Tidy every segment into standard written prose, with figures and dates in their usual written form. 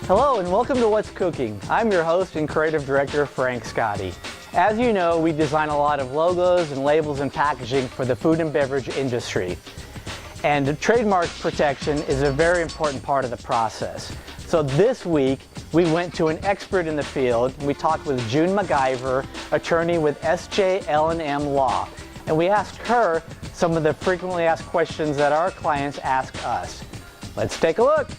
Hello and welcome to What's Cooking. I'm your host and creative director, Frank Scotti. As you know, we design a lot of logos and labels and packaging for the food and beverage industry. And trademark protection is a very important part of the process. So this week, we went to an expert in the field. We talked with June McIvor, attorney with SJL&M Law. And we asked her some of the frequently asked questions that our clients ask us. Let's take a look.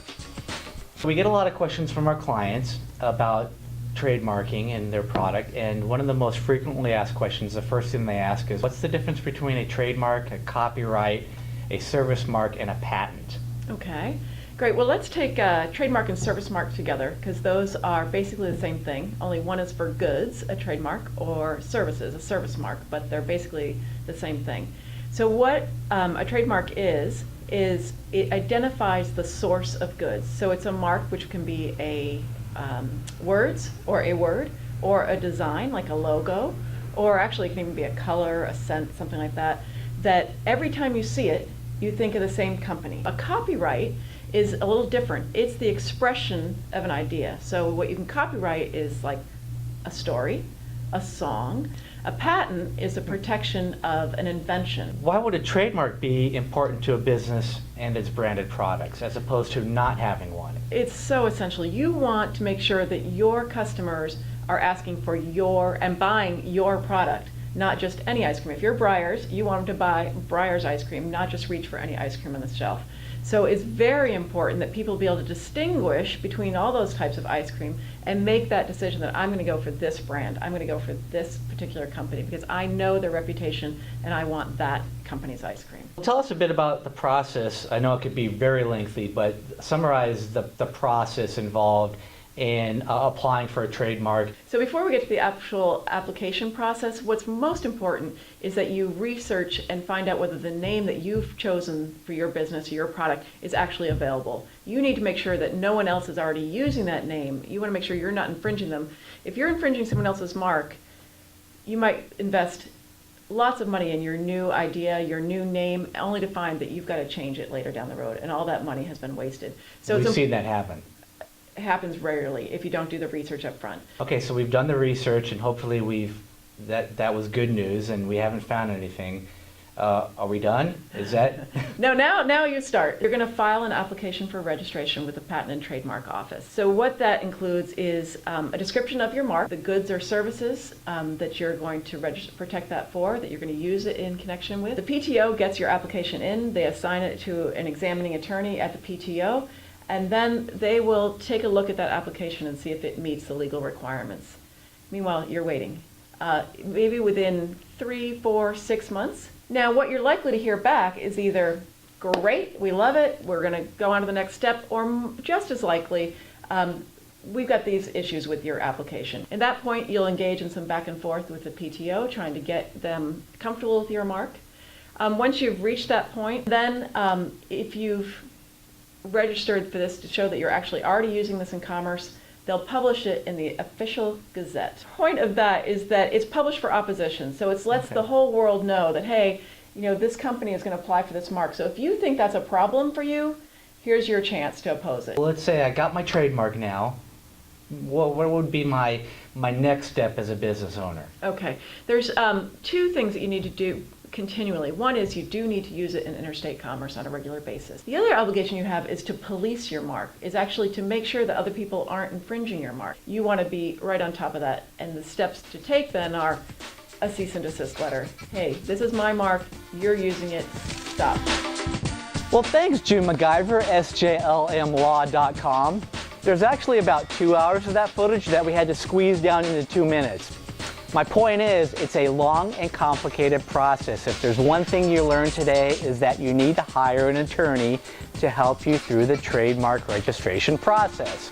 We get a lot of questions from our clients about trademarking and their product, and one of the most frequently asked questions, the first thing they ask is, what's the difference between a trademark, a copyright, a service mark, and a patent? Okay, great. Well, let's take trademark and service mark together, because those are basically the same thing. Only one is for goods, a trademark, or services, a service mark, but they're basically the same thing. So what a trademark is it identifies the source of goods. So it's a mark which can be a words, or a word, or a design like a logo, or actually it can even be a color, a scent, something like that, that every time you see it, you think of the same company. A copyright is a little different. It's the expression of an idea. So what you can copyright is like a story, a song. A patent is a protection of an invention. Why would a trademark be important to a business and its branded products as opposed to not having one? It's so essential. You want to make sure that your customers are asking for and buying your product, not just any ice cream. If you're Breyers, you want them to buy Breyers ice cream, not just reach for any ice cream on the shelf. So it's very important that people be able to distinguish between all those types of ice cream and make that decision that I'm going to go for this brand, I'm going to go for this particular company because I know their reputation and I want that company's ice cream. Tell us a bit about the process. I know it could be very lengthy, but summarize the process involved in applying for a trademark. So before we get to the actual application process, what's most important is that you research and find out whether the name that you've chosen for your business or your product is actually available. You need to make sure that no one else is already using that name. You want to make sure you're not infringing them. If you're infringing someone else's mark, you might invest lots of money in your new idea, your new name, only to find that you've got to change it later down the road, and all that money has been wasted. So we've seen that happen. Happens rarely if you don't do the research up front. Okay, so we've done the research and hopefully that was good news and we haven't found anything. Are we done? Is that? No, now you start. You're going to file an application for registration with the Patent and Trademark Office. So what that includes is a description of your mark, the goods or services that you're going to protect that for, that you're going to use it in connection with. The PTO gets your application in, they assign it to an examining attorney at the PTO, and then they will take a look at that application and see if it meets the legal requirements. Meanwhile, you're waiting. Maybe within 3, 4, 6 months. Now, what you're likely to hear back is either, great, we love it, we're going to go on to the next step, or just as likely, we've got these issues with your application. At that point, you'll engage in some back and forth with the PTO, trying to get them comfortable with your mark. Once you've reached that point, then if you've registered for this to show that you're actually already using this in commerce, they'll publish it in the official Gazette. The point of that is that it's published for opposition, so it lets the whole world know that, hey, this company is going to apply for this mark. So if you think that's a problem for you, here's your chance to oppose it. Well, let's say I got my trademark now. What would be my next step as a business owner? Okay, there's 2 things that you need to do continually. One is you do need to use it in interstate commerce on a regular basis. The other obligation you have is to police your mark, is actually to make sure that other people aren't infringing your mark. You want to be right on top of that, and the steps to take then are a cease and desist letter. Hey, this is my mark, you're using it, stop. Well, thanks, June McIvor, SJLMlaw.com. There's actually about 2 hours of that footage that we had to squeeze down into 2 minutes. My point is, it's a long and complicated process. If there's one thing you learned today, is that you need to hire an attorney to help you through the trademark registration process.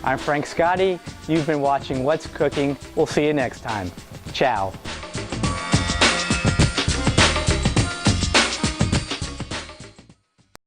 I'm Frank Scotti. You've been watching What's Cooking. We'll see you next time. Ciao.